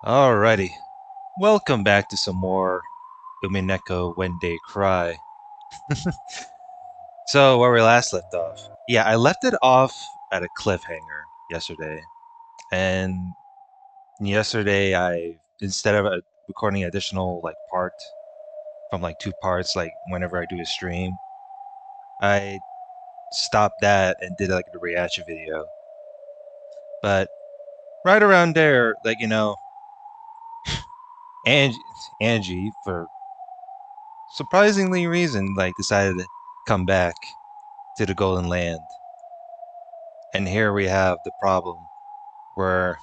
Alrighty, welcome back to some more Umineko When They Cry. So, where we last left off. Yeah, I left it off at a cliffhanger yesterday. And yesterday, instead of recording an additional, part from, two parts, whenever I do a stream, I stopped that and did, the reaction video. But right around there, Angie, Angie for surprisingly reason, decided to come back to the Golden Land. And here we have the problem where,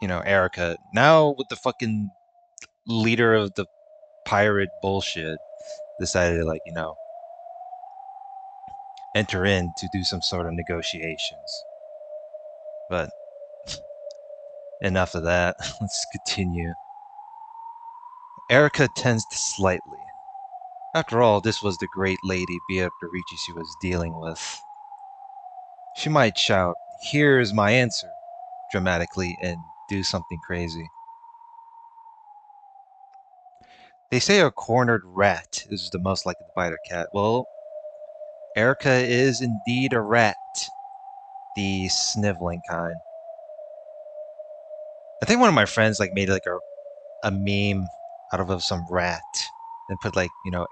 Erika, now with the fucking leader of the pirate bullshit, decided to, enter in to do some sort of negotiations. But enough of that. Let's continue. Erika tensed slightly. After all, this was the great lady Beatrice she was dealing with. She might shout, "Here's my answer," dramatically, and do something crazy. They say a cornered rat is the most likely to bite a cat. Well, Erika is indeed a rat. The sniveling kind. I think one of my friends made a meme out of some rat and put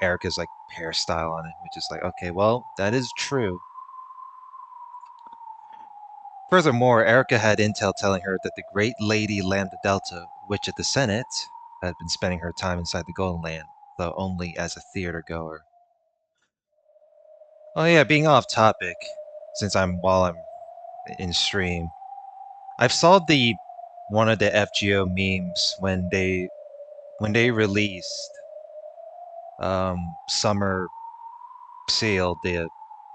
Erika's hairstyle on it, which is okay, well, that is true. Furthermore, Erika had intel telling her that the great lady Lambda Delta, witch of the Senate, had been spending her time inside the Golden Land, though only as a theater goer. Oh yeah, being off topic, since while I'm in stream, I've saw one of the FGO memes when they released Summer Sail, the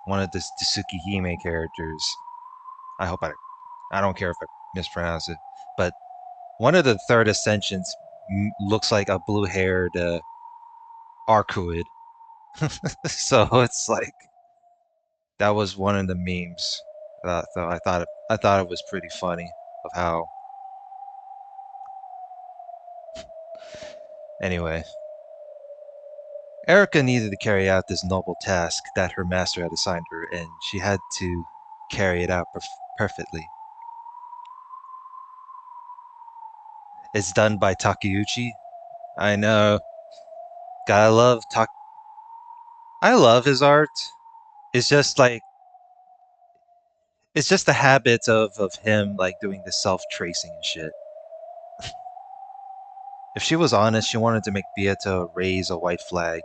one of the Tsukihime characters. I don't care if I mispronounce it, but one of the third ascensions looks like a blue-haired Arcuid. So it's that was one of the memes. So I thought it was pretty funny of how. Anyway, Erika needed to carry out this noble task that her master had assigned her, and she had to carry it out perfectly. It's done by Takeuchi. I know. Gotta love I love his art. It's just it's just the habits of him doing the self-tracing and shit. If she was honest, she wanted to make Beato raise a white flag,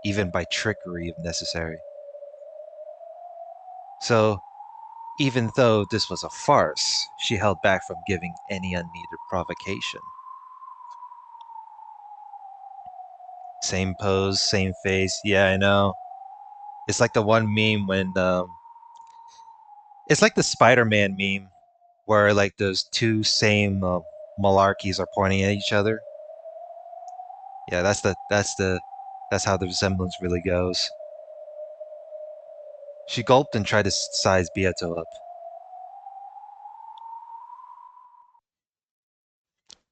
even by trickery if necessary. So, even though this was a farce, she held back from giving any unneeded provocation. Same pose, same face. Yeah, I know. It's like the one meme when it's like the Spider-Man meme where those two same malarkeys are pointing at each other. Yeah, that's how the resemblance really goes. She gulped and tried to size Beato up.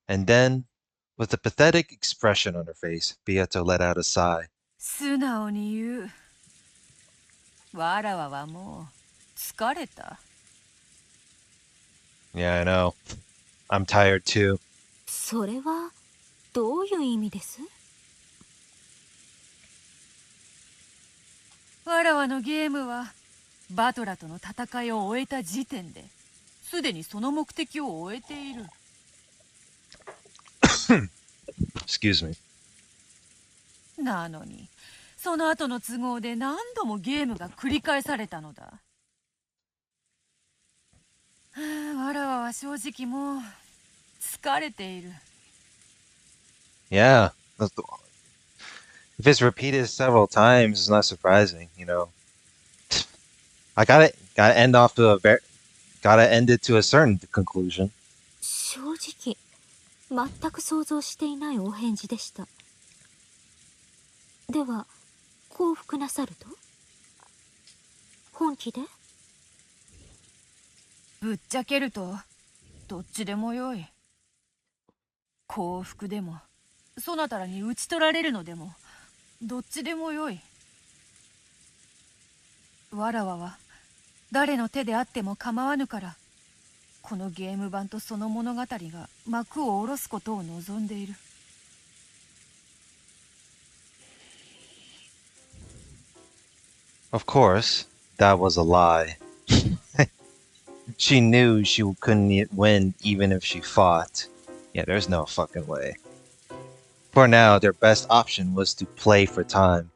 And then, with a pathetic expression on her face, Beato let out a sigh. 素直に言う。わらわはもう疲れた。Yeah, I know. I'm tired too. それはどういう意味です？わらわのゲームはバトラとの戦いを終えた時点ですでにその目的を終えている。Excuse me. なのにその後の都合で何度もゲームが繰り返されたのだ。わらわは正直もう疲れている。Yeah. If it's repeated several times, it's not surprising, I gotta end it to a certain conclusion. 正直全く想像していないお返事でした。では降伏なさると？本気で？ぶっちゃけるとどっちでもよい。幸福でもそなたらに討ち取られるのでもどっちでもよい。わらわは誰の手であっても構わぬから、このゲーム版とその物語が幕を下ろすことを望んでいる。Of course, that was a lie. She knew she couldn't win even if she fought. Yeah, there's no fucking way. For now, their best option was to play for time.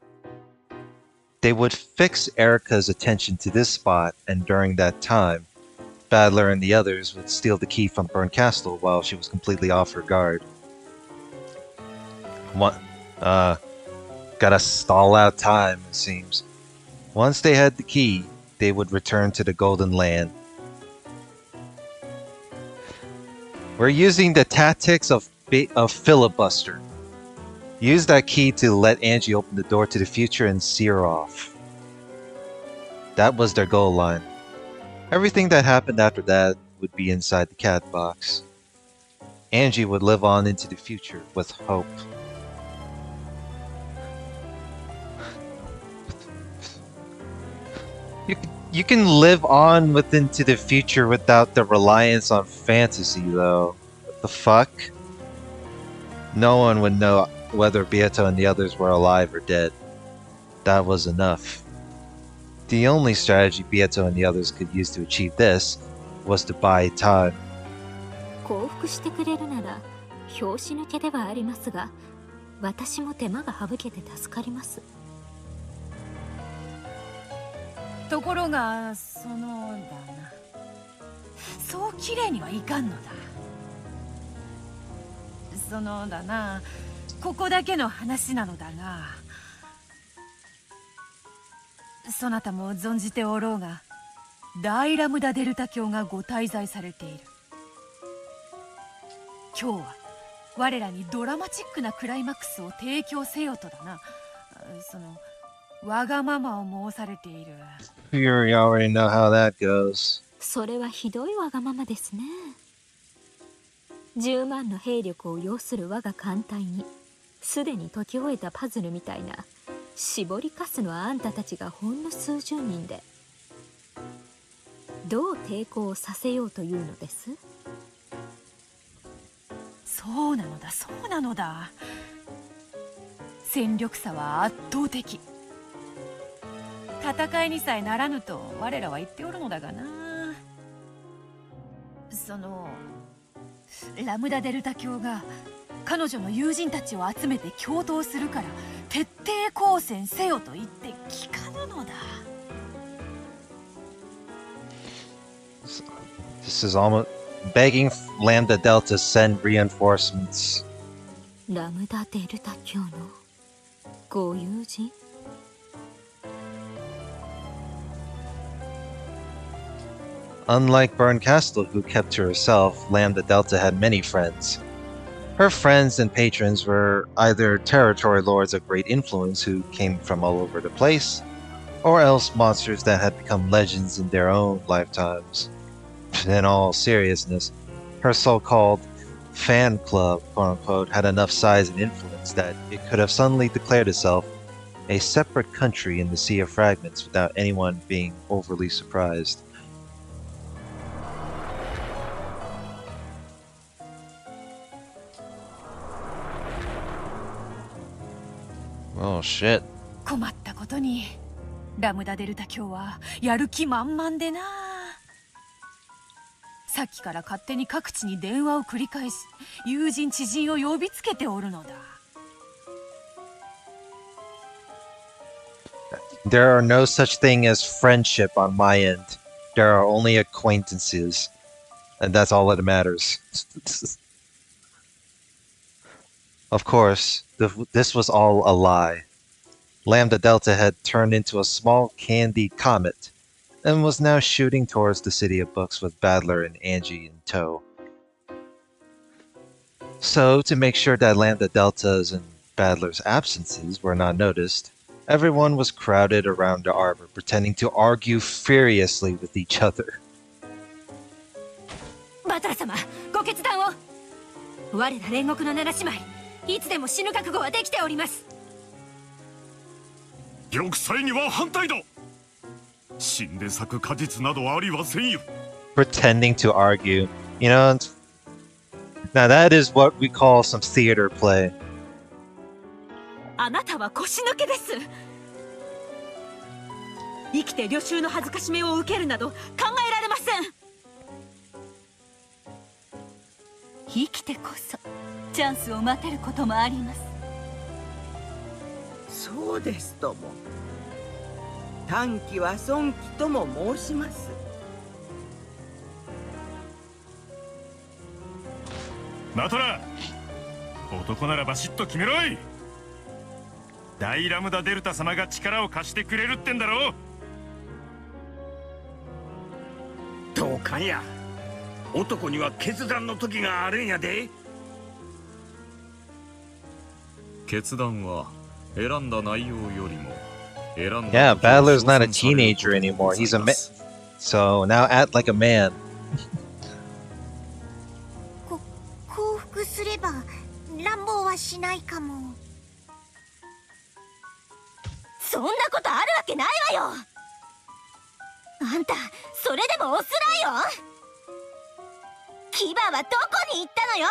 They would fix Erika's attention to this spot, and during that time, Badler and the others would steal the key from Burn Castle while she was completely off her guard. What? Gotta stall out time, it seems. Once they had the key, they would return to the Golden Land. We're using the tactics of filibuster. Use that key to let Angie open the door to the future and see her off. That was their goal line. Everything that happened after that would be inside the cat box. Angie would live on into the future with hope. You can live on into the future without the reliance on fantasy, though. What the fuck? No one would know whether Beato and the others were alive or dead. That was enough. The only strategy Beato and the others could use to achieve this was to buy time. 降伏してくれるなら拍子抜けではありますが、私も手間が省けて助かります。ところがだな、そうきれいにはいかんのだ。だな、ここだけの話なのだが、そなたも存じておろうが、大ラムダデルタ教がご滞在されている。今日は我らにドラマチックなクライマックスを提供せよとだな、わがままを申されている。You already know how that goes. それはひどいわがままですね。10万の兵力を要する我が艦隊に、すでに解き終えたパズルみたいな絞りかすのあんたたちがほんの数十人で、どう抵抗させようというのです？そうなのだ、そうなのだ。戦力差は圧倒的。戦いにさえならぬと我らは言っておるのだがな。ラムダデルタ教が彼女の友人たちを集めて共闘するから徹底抗戦せよと言って聞かぬのだ。This is almost begging Lambda Delta send reinforcements. ラムダデルタ教のご友人？Unlike Burn Castle, who kept to herself, Lambda Delta had many friends. Her friends and patrons were either territory lords of great influence who came from all over the place, or else monsters that had become legends in their own lifetimes. In all seriousness, her so-called fan club, quote-unquote, had enough size and influence that it could have suddenly declared itself a separate country in the Sea of Fragments without anyone being overly surprised. Oh shit. 困ったことにラムダデルタ教はやる気満々でな。さっきから勝手に各地に電話を繰り返し、友人知人を呼びつけておるのだ。There are no such thing as friendship on my end. There are only acquaintances. And that's all that matters. Of course, this was all a lie. Lambda Delta had turned into a small candy comet and was now shooting towards the City of Books with Badler and Angie in tow. So, to make sure that Lambda Delta's and Badler's absences were not noticed, everyone was crowded around the arbor pretending to argue furiously with each other. バトラ様、ご決断を。我ら煉獄の七姉妹、いつでも死ぬ覚悟はできております。玉砕には反対だ。死んで咲く果実などありはせんよ。 Pretending to argue. You know, now that is what we call some theater play. あなたは腰抜けです。生きて旅衆の恥ずかしめを受けるなど考えられません。生きてこそチャンスを待てることもあります。そうですとも。短期は損期とも申します。マトラ、男ならバシッと決めろい。大ラムダデルタ様が力を貸してくれるってんだろう。どうかんや、男には決断の時があるんやで。決断は選んだ内容よりも選んだ。 Yeah, Battler's not a teenager anymore. He's a man. So now act like a man. 降伏すれば乱暴はしないかも。そんなことあるわけないわよ。あんたそれでもオスらよ。牙はどこに行ったのよ。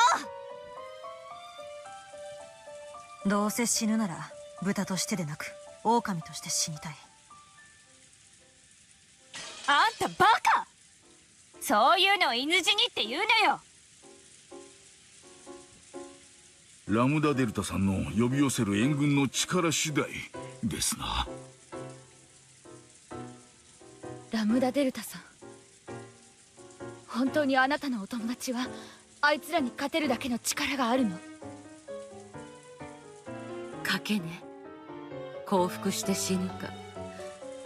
どうせ死ぬなら豚としてでなく狼として死にたい。あんたバカ。そういうのを犬死にって言うのよ。ラムダデルタさんの呼び寄せる援軍の力次第ですな。ラムダデルタさん、本当にあなたのお友達はあいつらに勝てるだけの力があるの？賭けね。降伏して死ぬか、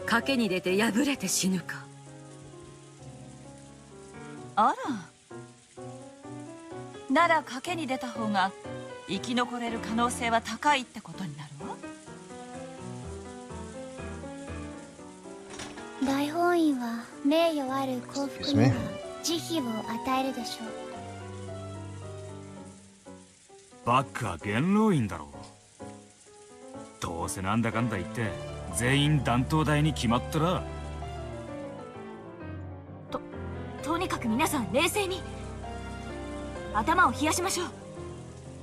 賭けに出て敗れて死ぬか。あら、なら賭けに出た方が生き残れる可能性は高いってことになるわ。大本院は名誉ある幸福には慈悲を与えるでしょう。バカ元老院だろう。どうせなんだかんだ言って全員断頭台に決まったら。とにかく皆さん冷静に頭を冷やしましょう。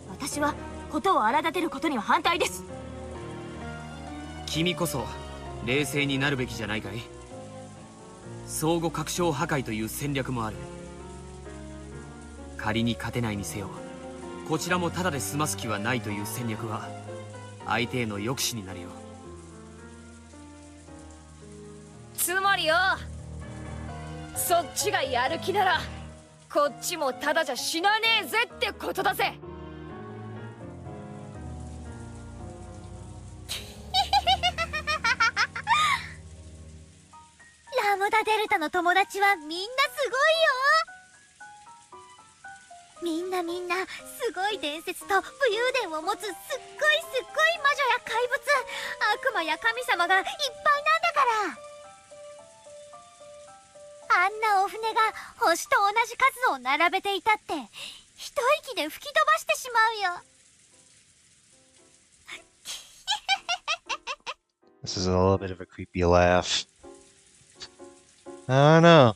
私は事を荒立てることには反対です。君こそ冷静になるべきじゃないかい。相互確証破壊という戦略もある。仮に勝てないにせよ、こちらもただで済ます気はないという戦略は相手への抑止になるよ。つまりよ、そっちがやる気ならこっちもただじゃ死なねえぜってことだぜ。ラムダデルタの友達はみんなすごいよ。みんなすごい伝説と武勇伝を持つすっごい魔女や怪物、悪魔や神様がいっぱいなんだから。あんなお船が星と同じ数を並べていたって一息で吹き飛ばしてしまうよ。This is a little bit of a creepy laugh. I don't know.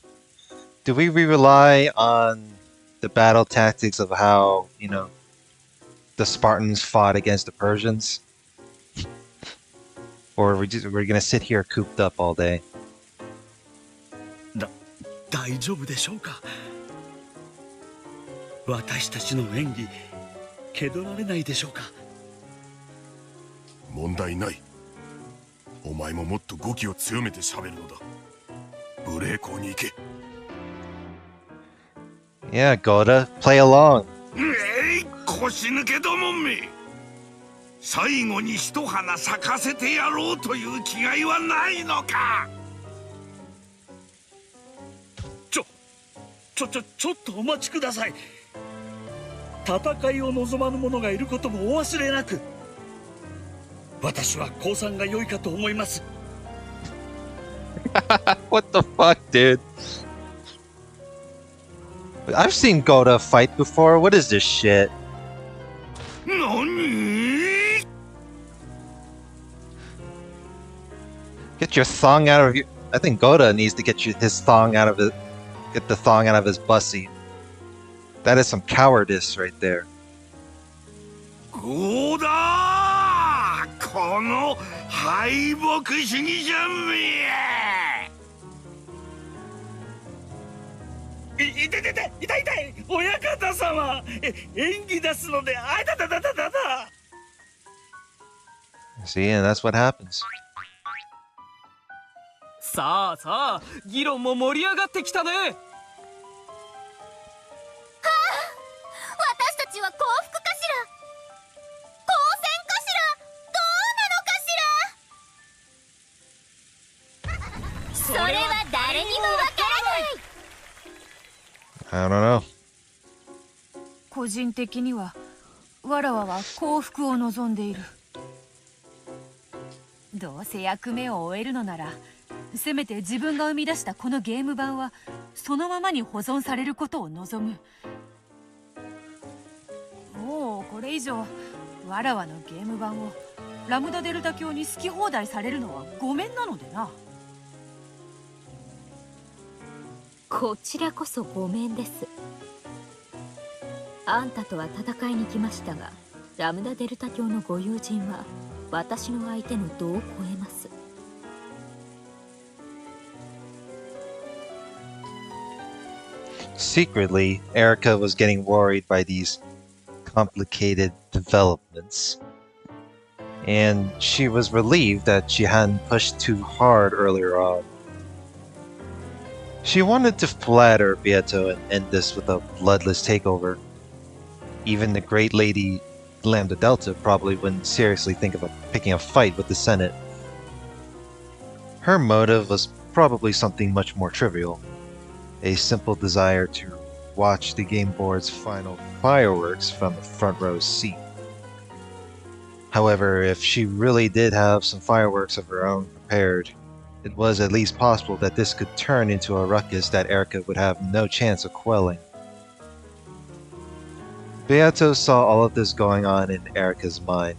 Do we rely on the battle tactics of how, you know, the Spartans fought against the Persians? Or we're gonna sit here cooped up all day? 大丈夫でしょうか。私たちの演技気取られないでしょうか。問題ない。お前ももっと語気を強めて喋るのだ。無礼講に行け。Yeah, Goda, play along. 腰抜けどもめ。最後に一花咲かせてやろうという気概はないのか。ちょっとお待ちください。戦いを望まぬ者がいることもお忘れなく。私は降参が良いかと思います。What the fuck, dude? I've seen Goda fight before. What is this shit? Get your thong out of your. I think Goda needs to get his thong out of it. Get the thong out of his bussy. That is some cowardice right there. ゴーダーこの敗北主義者め痛い痛い痛い痛い痛い親方様演技出すのであいたたたたたた See, and that's what happens. さあさあ、議論も盛り上がってきたね。私たちは幸福かしら、当選かしら、どうなのかしら。それは誰にもわからない。 I don't know. 個人的にはわらわは幸福を望んでいる。どうせ役目を終えるのなら、せめて自分が生み出したこのゲーム版はそのままに保存されることを望む。もうこれ以上わらわのゲーム版をラムダデルタ教に好き放題されるのはごめんなのでな。こちらこそごめんです。あんたとは戦いに来ましたが、ラムダデルタ教のご友人は私の相手の度を超えます。Secretly, Erika was getting worried by these complicated developments, and she was relieved that she hadn't pushed too hard earlier on. She wanted to flatter Beato and end this with a bloodless takeover. Even the great lady Lambda Delta probably wouldn't seriously think of picking a fight with the Senate. Her motive was probably something much more trivial. A simple desire to watch the game board's final fireworks from the front row seat. However, if she really did have some fireworks of her own prepared, it was at least possible that this could turn into a ruckus that Erika would have no chance of quelling. Beato saw all of this going on in Erika's mind,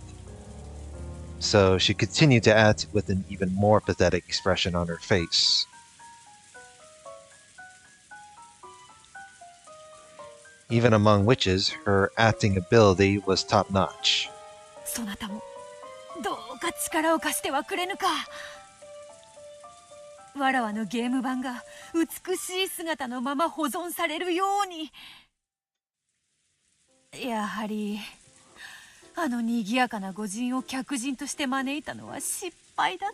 so she continued to act with an even more pathetic expression on her face. Even among witches, her acting ability was top-notch. そなたもどうか力を貸してはくれぬか。わらわのゲーム版が美しい姿のまま保存されるように。やはりあの賑やかな御人を客人として招いたのは失敗だっ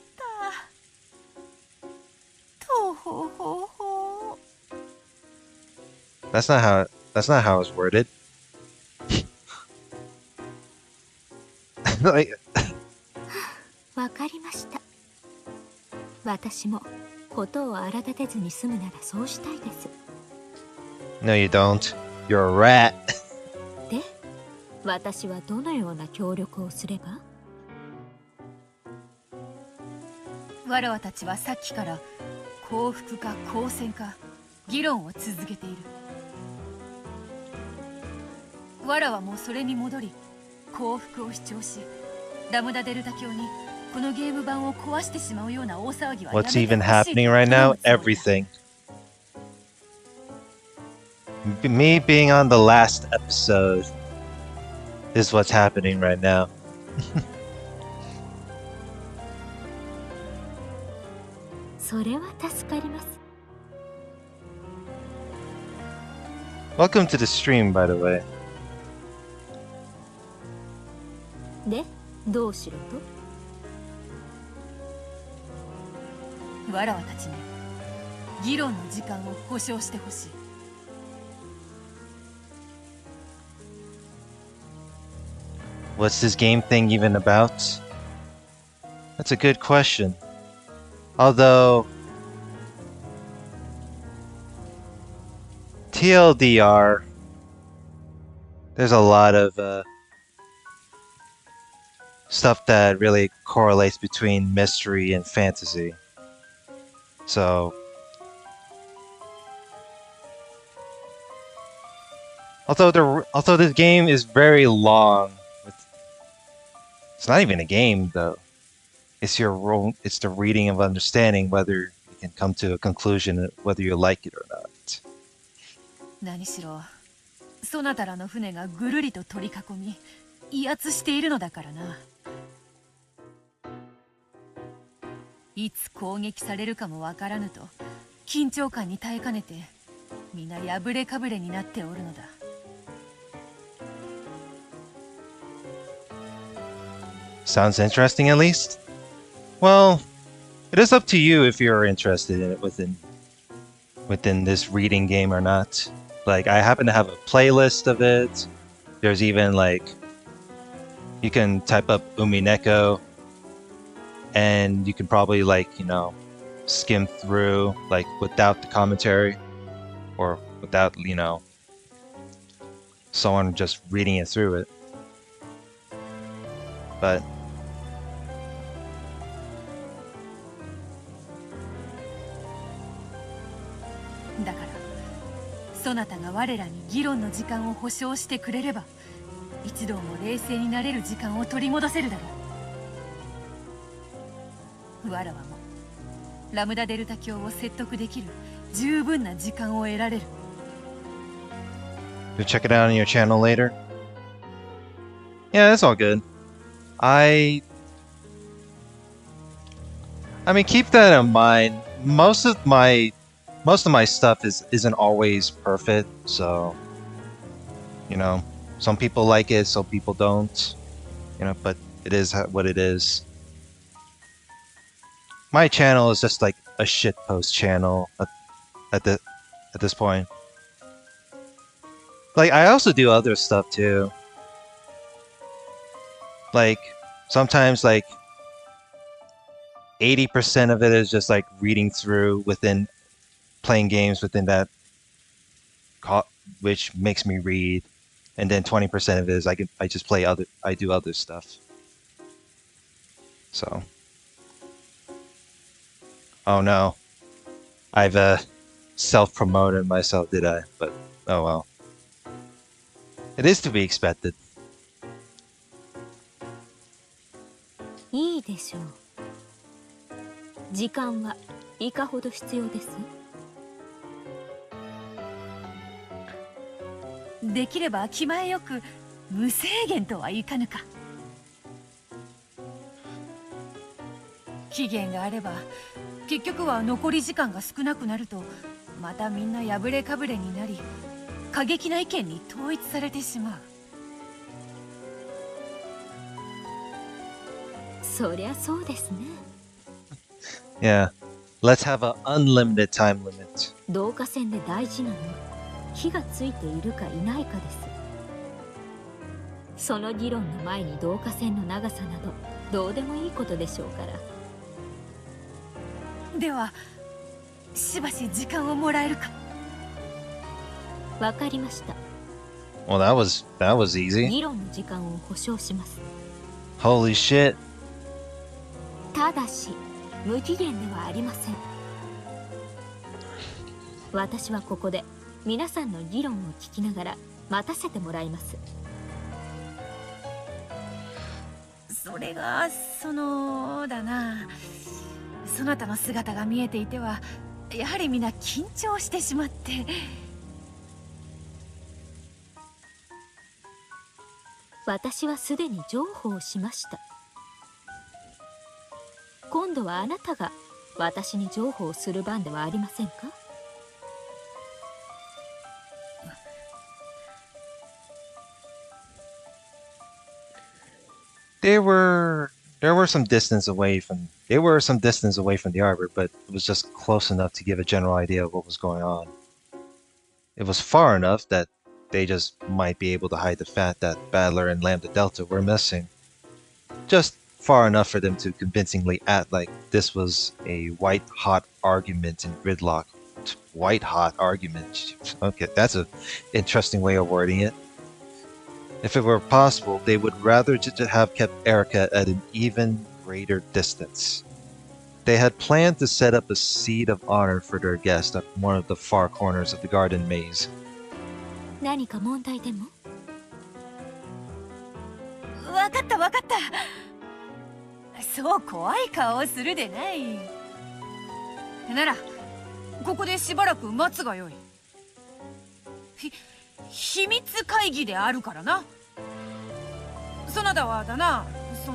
た。とほほほ。That's not how it was worded. Like, わかりました。私もことを荒立てずに済むならそうしたいです。 no, you don't. You're a rat. で、私はどのような協力をすれば？わらわたちはさっきから幸福か好戦か議論を続けている。わらはもうそれに戻り幸福を主張し、ラムダデルタ教にこのゲーム版を壊してしまうような大騒ぎはやめ What's て even ほしいと happening right 頼 now? むつもりだ。 Everything. Me being on the last episode is what's happening right now. それは助かります。 Welcome to the stream, by the way. で、どうしろと？わらわたちに議論の時間を保証してほしい。What's this game thing even about? That's a good question. Although, TLDR, there's a lot of stuff that really correlates between mystery and fantasy. So, although this game is very long, it's not even a game though. It's your role. It's the reading of understanding whether you can come to a conclusion whether you like it or not. 何しろそなたらの船がぐるりと取り囲み威圧しているのだからな。いつ攻撃されるかもわからぬと緊張感に耐えかねて皆破れかぶれになっておるのだ。Sounds interesting, at least. Well, it is up to you if you're interested in it within this reading game or not. Like, I happen to have a playlist of it. There's even like you can type up Umineko, and you can probably like skim through like without the commentary, or without someone just reading it through it. Butだからそなたが我らに議論の時間を保証してくれれば一同も冷静になれる時間を取り戻せるだろう。わらわもラムダデルタ教を説得できる十分な時間を得られる。 you'll check it out on your channel later. Yeah, that's all good. I mean, keep that in mind. Most of my stuff isn't always perfect, so some people like it, some people don't. But it is what it is. My channel is just like a shitpost channel at this point. Like, I also do other stuff too. Like, sometimes like 80% of it is just like reading through within playing games within that, which makes me read, and then 20% of it is I just I do other stuff. So, oh no, I've self-promoted myself, did I? But oh well, it is to be expected. いいでしょう。時間はいかほど必要です？できれば気前よく無制限とはいかぬか。期限があれば結局は残り時間が少なくなるとまたみんな破れかぶれになり過激な意見に統一されてしまう。そりゃそうですね。Yeah, let's have an unlimited time limit. 導火線で大事なのは火がついているかいないかです。その議論の前に導火線の長さなどどうでもいいことでしょうから。ではしばし時間をもらえるか。わかりました。 Well, that was easy. 議論の時間を保証します。 Holy shit. ただし無期限ではありません。私はここで皆さんの議論を聞きながら待たせてもらいます。それがだな、そなたの姿が見えていてはやはり皆緊張してしまって。私はすでに譲歩をしました。今度はあなたが私に譲歩をする番ではありませんか？ They were some distance away from the arbor, but it was just close enough to give a general idea of what was going on. It was far enough that they just might be able to hide the fact that Battler and Lambda Delta were missing. Just far enough for them to convincingly act like this was a white-hot argument in gridlock. White-hot argument. Okay, that's an interesting way of wording it. If it were possible, they would rather just have kept Erika at an even greater distance. They had planned to set up a seat of honor for their guest at one of the far corners of the garden maze. 何か問題でも？わかったわかった。そう怖い顔をするでない。ならここでしばらく待つがよい。秘密会議であるからな。そなたはだな、こ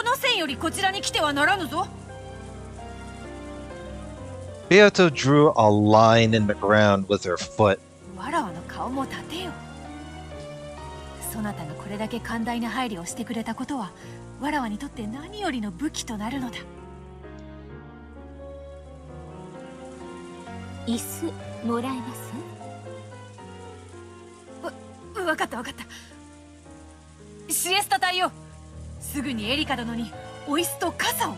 の線よりこちらに来てはならぬぞ。Beato drew a line in the ground with her foot. わらわの顔も立てよ。そなたがこれだけ寛大な配慮をしてくれたことは、わらわにとって何よりの武器となるのだ。椅子もらえます？わかったわかった。シエスタ隊よ、すぐにエリカ殿にお椅子と傘を。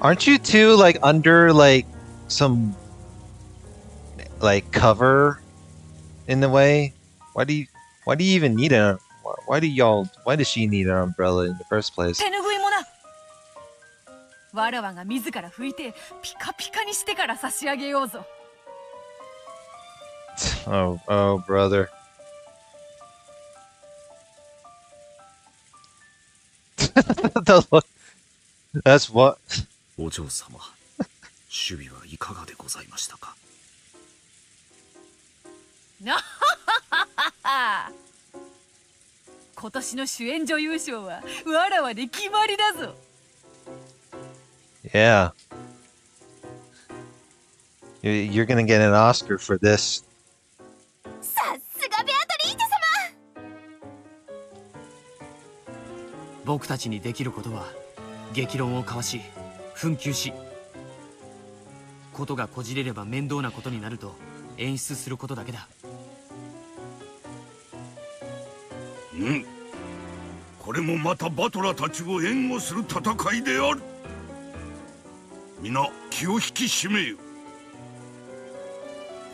Aren't you two like under like some like cover in the way? Why do you even need why does she need an umbrella in the first place? 手ぬぐいもな。わらわが自ら拭いてピカピカにしてから差し上げようぞ。Oh, brother. The look. That's what. お嬢様、守備はいかがでございましたか？なはははは。今年の主演女優賞はわらわで決まりだぞ。Yeah. You're gonna get an Oscar for this. さすがベアトリーチェ様。僕たちにできることは激論を交わし紛糾し、ことがこじれれば面倒なことになると演出することだけだ。これもまたバトラたちを援護する戦いである。皆気を引き締めよ。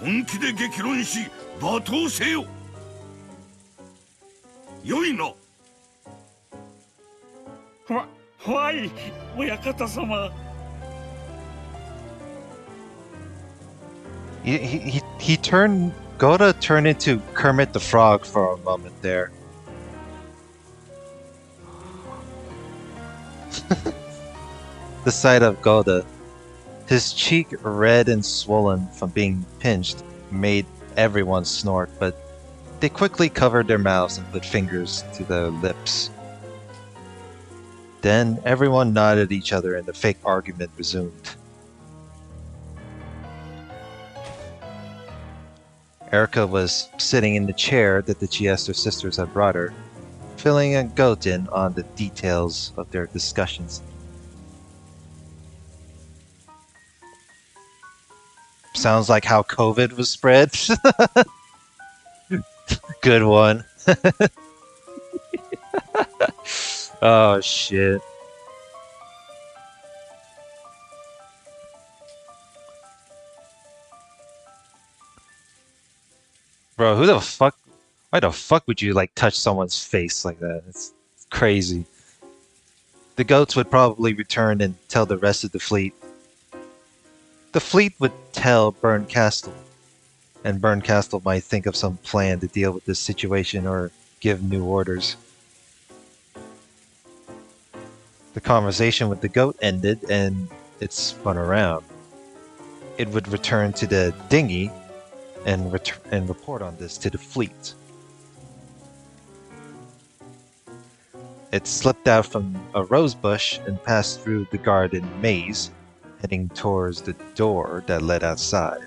本気で激論し罵倒せよ。よいな。はい、親方様。He turned Goda turned into Kermit the Frog for a moment there. The sight of Goda, his cheek red and swollen from being pinched, made everyone snort, but they quickly covered their mouths and put fingers to their lips. Then everyone nodded at each other and the fake argument resumed. Erika was sitting in the chair that the Chiester sisters had brought her, filling a goat in on the details of their discussions. Sounds like how COVID was spread. Good one. Oh shit. Bro, why the fuck would you like touch someone's face like that? It's crazy. The goats would probably return and tell the rest of the fleet. The fleet would tell Burncastle, and Burncastle might think of some plan to deal with this situation or give new orders. The conversation with the goat ended and it spun around. It would return to the dinghy and report on this to the fleet. It slipped out from a rose bush and passed through the garden maze, heading towards the door that led outside.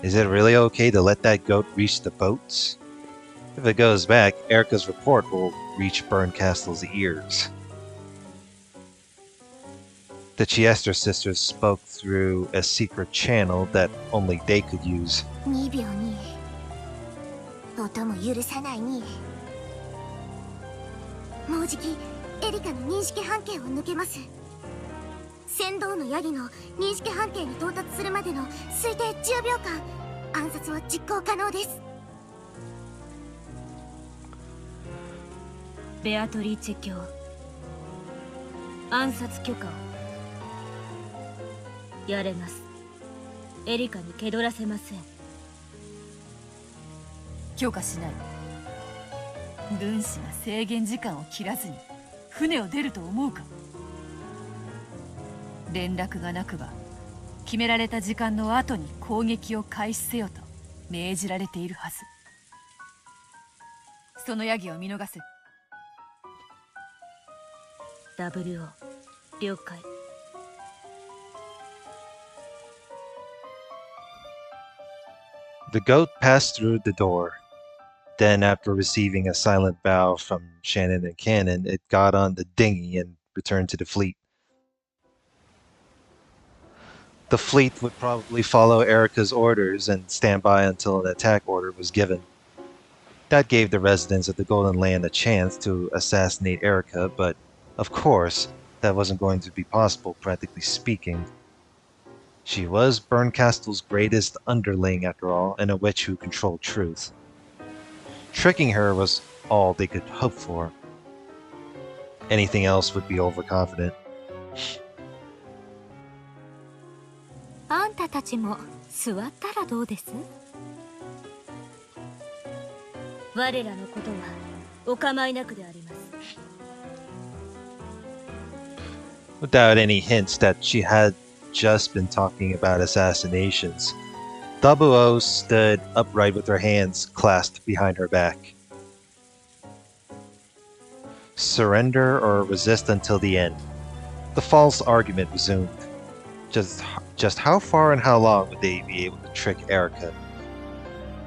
Is it really okay to let that goat reach the boats? If it goes back, Erika's report will reach Burncastle's ears. The Chiester sisters spoke through a secret channel that only they could use. 2秒に音も許さないに。もうじきエリカの認識半径を抜けます。船頭のヤギの認識半径に到達するまでの推定10秒間暗殺は実行可能です。ベアトリーチェ卿、暗殺許可をやれます。エリカに気取らせません。許可しない。軍師が制限時間を切らずに船を出ると思うか。連絡がなくば決められた時間の後に攻撃を開始せよと命じられているはず。そのヤギを見逃せ。 WO 了解。The goat passed through the door. Then, after receiving a silent bow from Shannon and Cannon, it got on the dinghy and returned to the fleet. The fleet would probably follow Erika's orders and stand by until an attack order was given. That gave the residents of the Golden Land a chance to assassinate Erika, but of course, that wasn't going to be possible, practically speaking. She was Berncastle's greatest underling, after all, and a witch who controlled truth. Tricking her was all they could hope for. Anything else would be overconfident. あんたたちも座ったらどうです？我らのことはお構いなくであります。 Without any hints that she had just been talking about assassinations, Double O stood upright with her hands clasped behind her back. Surrender or resist until the end. The false argument resumed. Just how far and how long would they be able to trick Erika?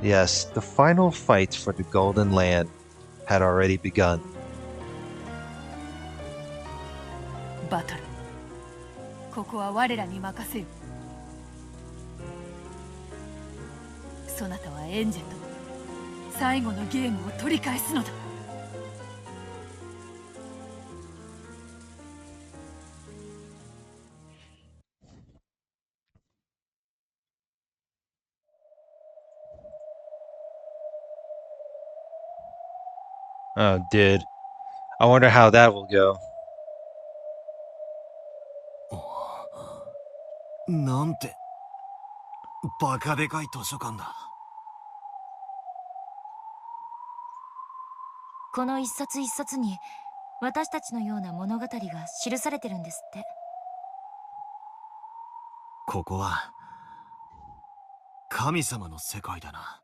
Yes, the final fight for the Golden Land had already begun. バトル、ここは我らに任せよ。そなたはエンジェと最後のゲームを取り返すのだ。Oh, dude. I wonder how that will go. なんてバカでかい図書館だ。この一冊一冊に私たちのような物語が記されてるんですって。ここは神様の世界だな。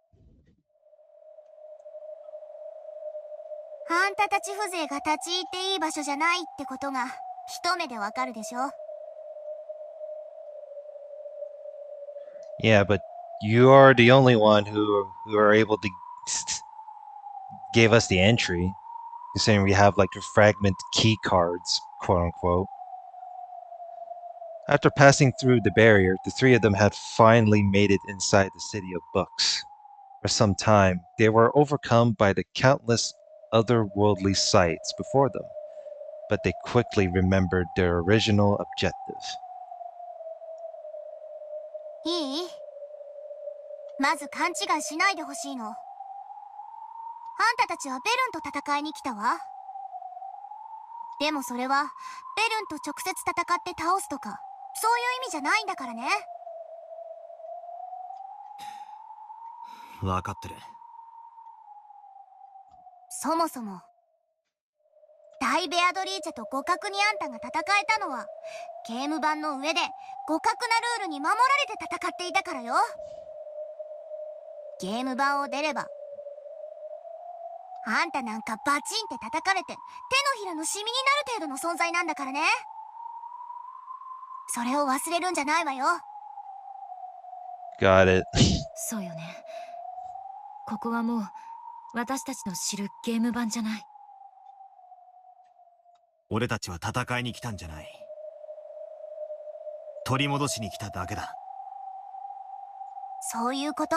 あんたたち風情が立ち入っていい場所じゃないってことが一目でわかるでしょ。Yeah, but you are the only one who are able to gave us the entry. You're saying we have like the fragment key cards, quote unquote. After passing through the barrier, the three of them had finally made it inside the city of books. For some time, they were overcome by the countless otherworldly sights before them, but they quickly remembered their original objective. いい？まず勘違いしないでほしいの。あんたたちはベルンと戦いに来たわ。でもそれはベルンと直接戦って倒すとかそういう意味じゃないんだからね。分かってる。そもそも大ベアドリーチェと互角にあんたが戦えたのはゲーム版の上で互角なルールに守られて戦っていたからよ。ゲーム版を出ればあんたなんかバチンって叩かれて手のひらのシミになる程度の存在なんだからね。それを忘れるんじゃないわよ。 Got it. そうよね。ここはもう私たちの知るゲーム版じゃない。俺たちは戦いに来たんじゃない。取り戻しに来ただけだ。そういうこと。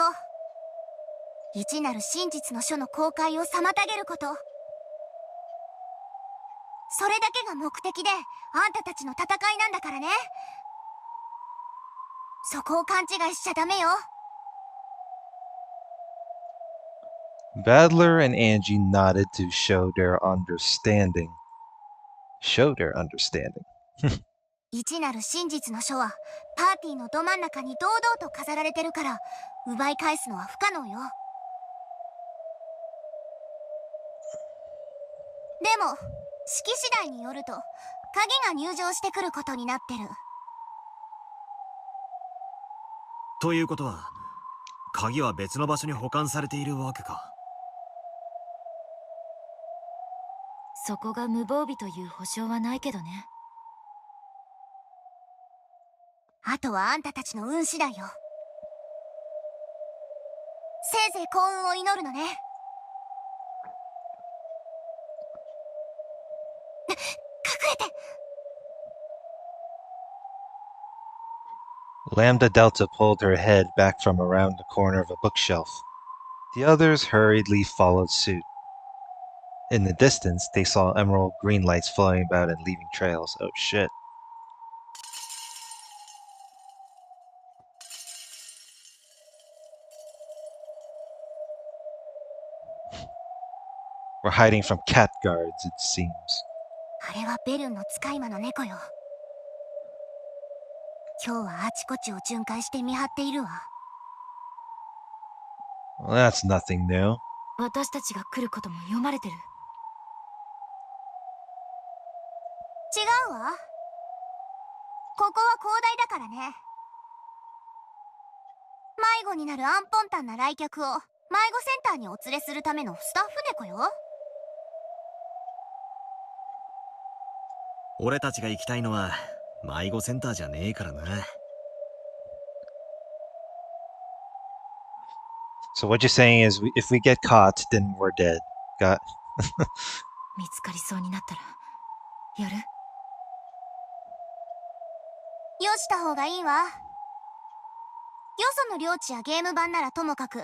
一なる真実の書の公開を妨げること。それだけが目的であんたたちの戦いなんだからね。そこを勘違いしちゃダメよ。 Badler and Angie nodded to show their understanding. Show their understanding. 一なる真実の書はパーティーのど真ん中に堂々と飾られてるから奪い返すのは不可能よ。でも式次第によると鍵が入場してくることになってる。ということは鍵は別の場所に保管されているわけか。そこが無防備という保証はないけどね。あとはあんたたちの運次第よ。せいぜい幸運を祈るのね。隠れて。 Lambda Delta pulled her head back from around the corner of a bookshelf. The others hurriedly followed suit. In the distance, they saw emerald green lights flowing about and leaving trails. Oh shit. We're hiding from cat guards, it seems. あれはベルンの使い魔の猫よ。今日はあちこちを巡回して見張っているわ。Well, that's nothing new. 私たちが来ることも読まれてる。違うわ。ここは広大だからね。迷子になるアンポンタンな来客を迷子センターにお連れするためのスタッフ猫よ。俺たちが行きたいのは迷子センターじゃねえからな。So what you're saying is, if we get caught, then we're dead. Got. 見つかりそうになったらやる？よした方がいいわ。よその領地やゲーム版ならともかく、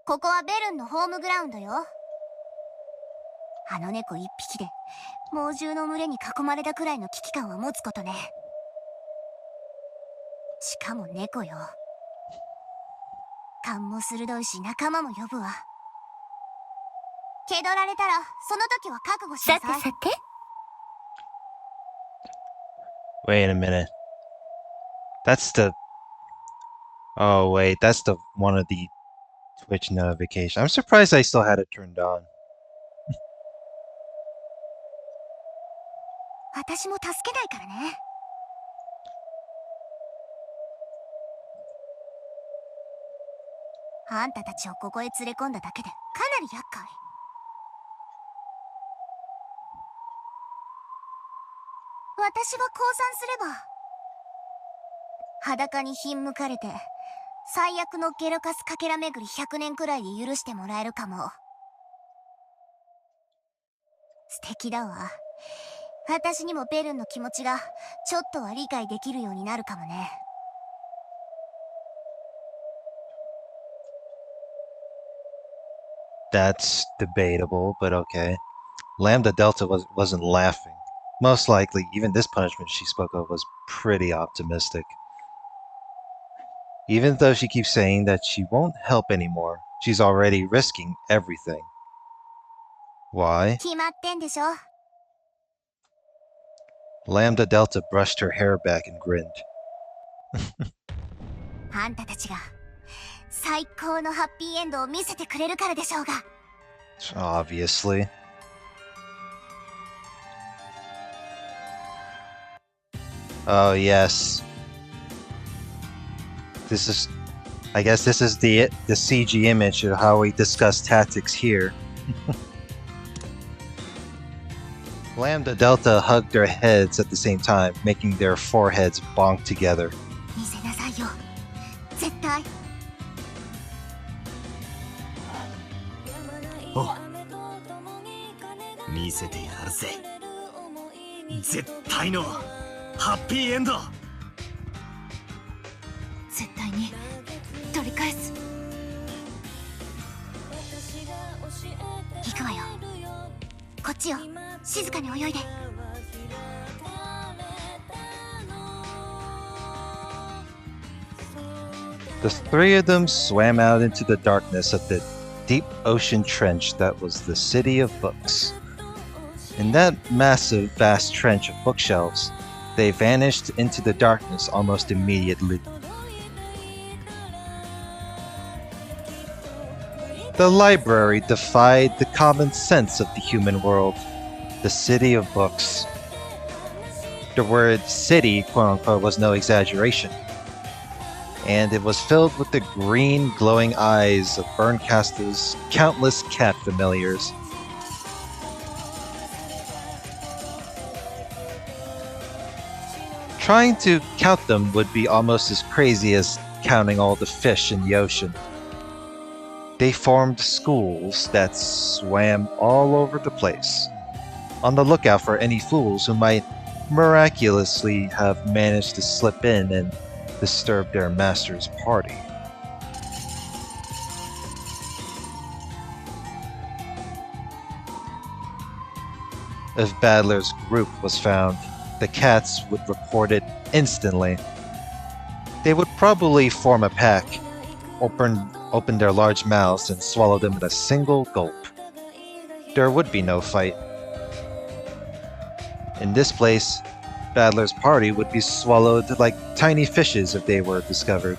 ここはベルンのホームグラウンドよ。あの猫一匹で猛獣の群れに囲まれたくらいの危機感は持つことね。しかも猫よ。勘も鋭いし仲間も呼ぶわ。気取られたらその時は覚悟しなさい。さてさて。Wait a minute. That's the. Oh wait, that's the one of the Twitch notifications. I'm surprised I still had it turned on. 私も助けないからね。あんたたちをここへ連れ込んだだけでかなり厄介。私が降参すれば裸にひんむかれて最悪のゲロカスかけら巡り100年くらいで許してもらえるかも。素敵だわ。私にもベルンの気持ちがちょっとは理解できるようになるかもね。That's debatable, but okay. Lambda Delta wasn't laughing. Most likely, even this punishment she spoke of was pretty optimistic. Even though she keeps saying that she won't help anymore, she's already risking everything. Why? 決まってんでしょ。Lambda Delta brushed her hair back and grinned. あんたたちが最高のハッピーエンドを見せてくれるからでしょうが。Obviously. Oh yes. I guess this is the CG image of how we discuss tactics here. Lambda Delta hugged their heads at the same time, making their foreheads bonk together. 見せなさいよ。絶対。お、見せてやるぜ。絶対のハッピーエンド。絶対に取り返す。行くわよ。こっちよ。静かに泳いで。The three of them swam out into the darkness of the deep ocean trench that was the city of books. In that massive, vast trench of bookshelves, they vanished into the darkness almost immediately. The library defied the common sense of the human world, the city of books. The word city, quote unquote, was no exaggeration, and it was filled with the green, glowing eyes of Berncastle's countless cat familiars. Trying to count them would be almost as crazy as counting all the fish in the ocean. They formed schools that swam all over the place, on the lookout for any fools who might miraculously have managed to slip in and disturb their master's party. If Badler's group was found, the cats would report it instantly. They would probably form a pack, open their large mouths and swallow them in a single gulp. There would be no fight. In this place, Badler's party would be swallowed like tiny fishes if they were discovered.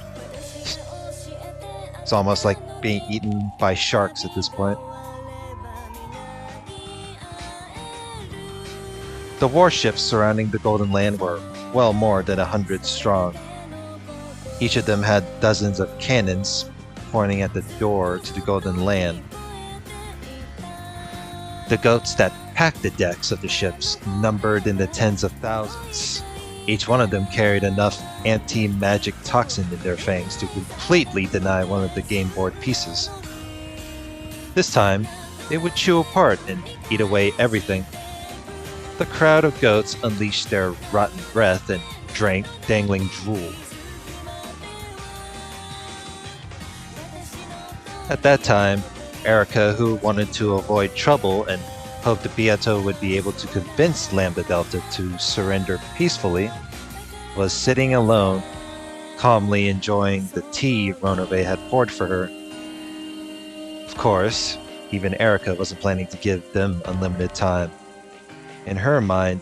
It's almost like being eaten by sharks at this point. The warships surrounding the Golden Land were well more than 100 strong. Each of them had dozens of cannons pointing at the door to the Golden Land. The goats that packed the decks of the ships numbered in the tens of thousands. Each one of them carried enough anti-magic toxin in their fangs to completely deny one of the game board pieces. This time, they would chew apart and eat away everything. The crowd of goats unleashed their rotten breath and drank dangling drool. At that time, Erika, who wanted to avoid trouble and hoped the Beato would be able to convince Lambda Delta to surrender peacefully, was sitting alone, calmly enjoying the tea Ronove had poured for her. Of course, even Erika wasn't planning to give them unlimited time. In her mind,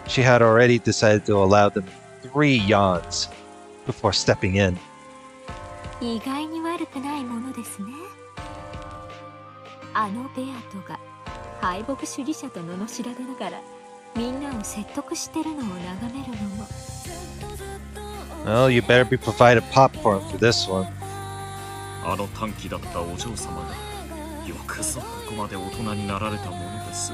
she had already decided to allow them 3 yawns before stepping in. 意外に悪くないものですね。あのベアトが敗北主義者と罵られながらみんなを説得してるのを眺めるのも。Well, you better be provided popcorn for this one. あの短気だったお嬢様がよくぞここまで大人になられたものです。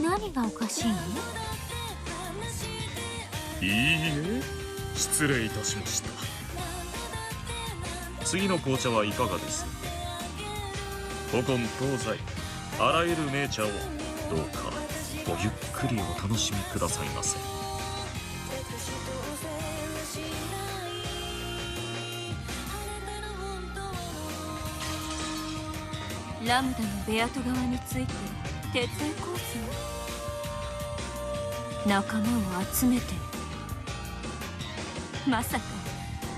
何がおかしいの？いいえ、失礼いたしました。次の紅茶はいかがです？古今東西あらゆる名茶をどうかごゆっくりお楽しみくださいませ。ラムダのベアト側について徹底抗戦。仲間を集めてまさか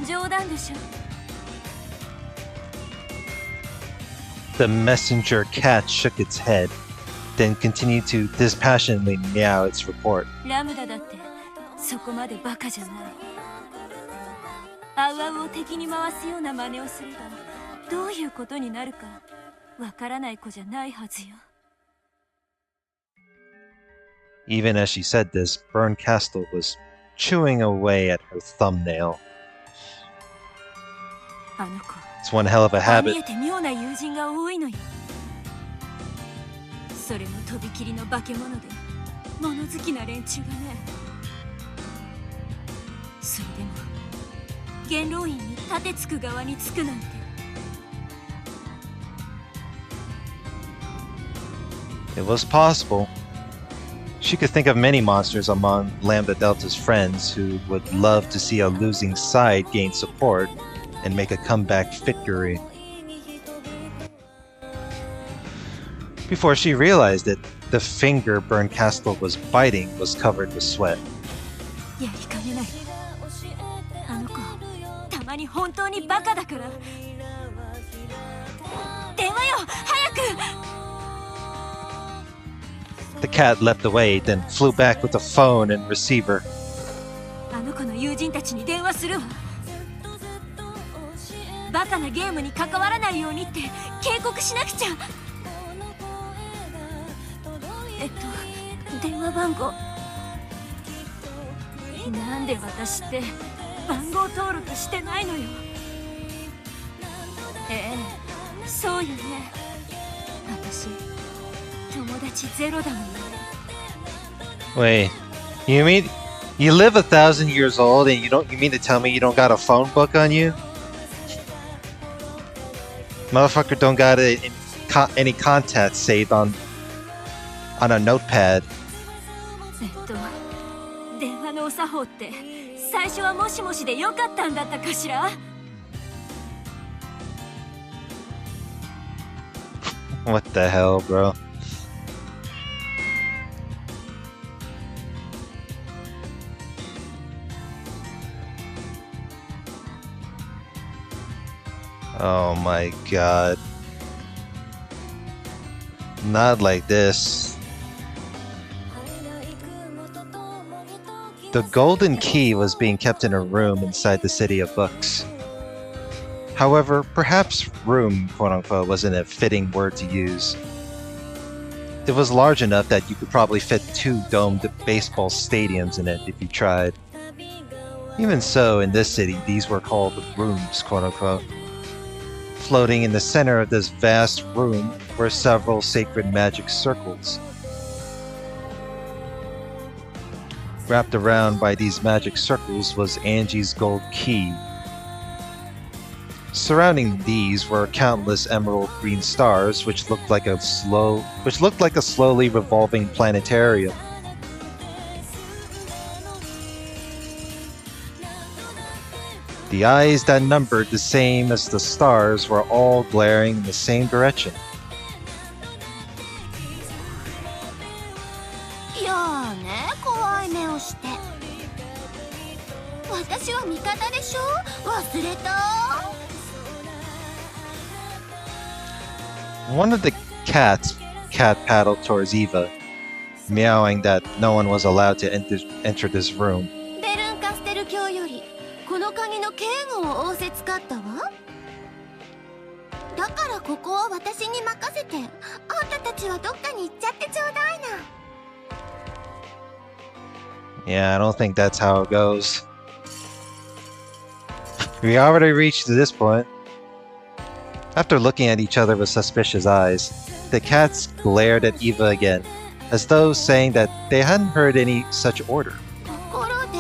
冗談でしょ。 The messenger cat shook its head, then continued to dispassionately meow its report. ラムダだってそこまでバカじゃない。アウアウを敵に回すような真似をすればどういうことになるかわからない子じゃないはずよ。 Even as she said this, Berncastle was chewing away at her thumbnail. あの子 It's one hell of a ああ見 habit. えて妙な友人が多いのよ。それもとびきりの化け物で物好きな連中がね。それでも元老院に盾つく側につくなんて。 It was possible. She could think of many monsters among Lambda Delta's friends who would love to see a losing side gain support and make a comeback victory. Before she realized it, the finger Berncastle was biting was covered with sweat. やりかねない。あの子たまに本当にバカだから。電話よ早く。 The cat leapt away, then flew back with the phone and receiver. あの子するわ。バカなゲームに関わらないようにって警告しなくちゃ。電話番号。なんで私って番号登録してないのよ。ええ、そうよね。私友達ゼロだもんね。 Wait, you mean you live 1,000 years old and you mean to tell me you don't got a phone book on you? Motherfucker don't got any contacts saved on a notepad. 電話のお作法って最初はもしもしでよかったんだったかしら。 What the hell, bro? Oh my god. Not like this. The golden key was being kept in a room inside the City of Books. However, perhaps room, quote-unquote, wasn't a fitting word to use. It was large enough that you could probably fit 2 domed baseball stadiums in it if you tried. Even so, in this city, these were called rooms, quote-unquote. Floating in the center of this vast room were several sacred magic circles. Wrapped around by these magic circles was Angie's gold key. Surrounding these were countless emerald green stars, which looked like a slowly revolving planetarium. The eyes that numbered the same as the stars were all glaring in the same direction. いやーね、怖い目をして。私は味方でしょ？忘れた？ One of the cats cat paddled towards Eva, meowing that no one was allowed to enter this room. ベルンカステル卿よりこの鍵の警護を仰せつかったわ。だからここは私に任せて、あんたたちはどっかに行っちゃってちょうだいな。 Yeah, I don't think that's how it goes. We already reached this point. After looking at each other with suspicious eyes, the cats glared at Eva again, as though saying that they hadn't heard any such order. ところで、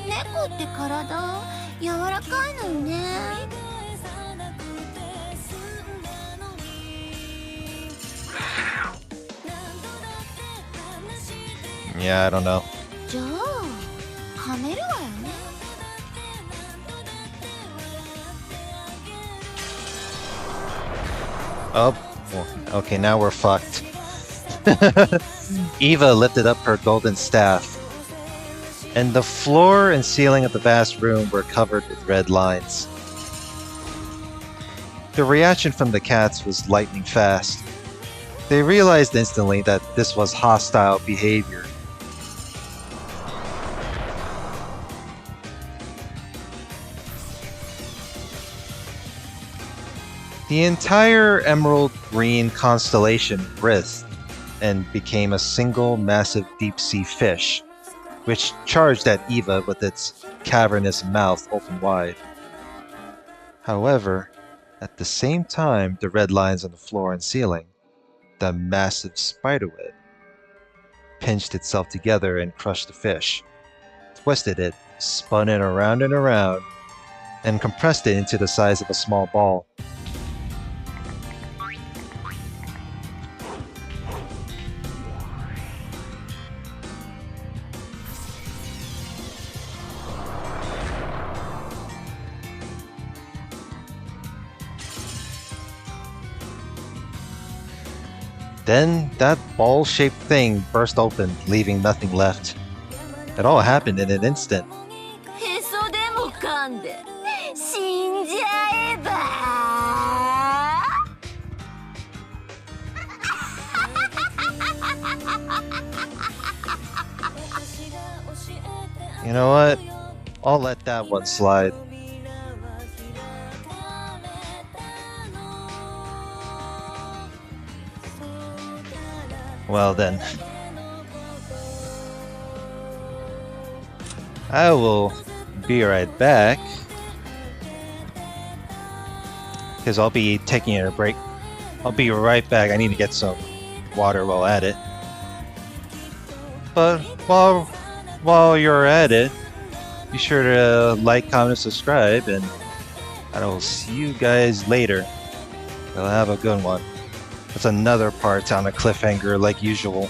猫って体柔らかいのよね。 Yeah, I don't know. じゃあ、噛めるわよね。 Oh, well, okay, now we're fucked. Eva lifted up her golden staff, and the floor and ceiling of the vast room were covered with red lines. The reaction from the cats was lightning fast. They realized instantly that this was hostile behavior. The entire emerald green constellation writhed and became a single massive deep-sea fish, which charged at Eva with its cavernous mouth open wide. However, at the same time the red lines on the floor and ceiling, the massive spiderweb pinched itself together and crushed the fish, twisted it, spun it around and around, and compressed it into the size of a small ball. Then that ball-shaped thing burst open, leaving nothing left. It all happened in an instant. へそでも噛んで死んじゃえば。 あ You know what? I'll let that one slide. Well then. I will be right back. Because I'll be taking a break. I'll be right back. I need to get some water while at it. But while you're at it, be sure to like, comment, subscribe, and I will see you guys later. You'll have a good one. That's another part on a cliffhanger like usual.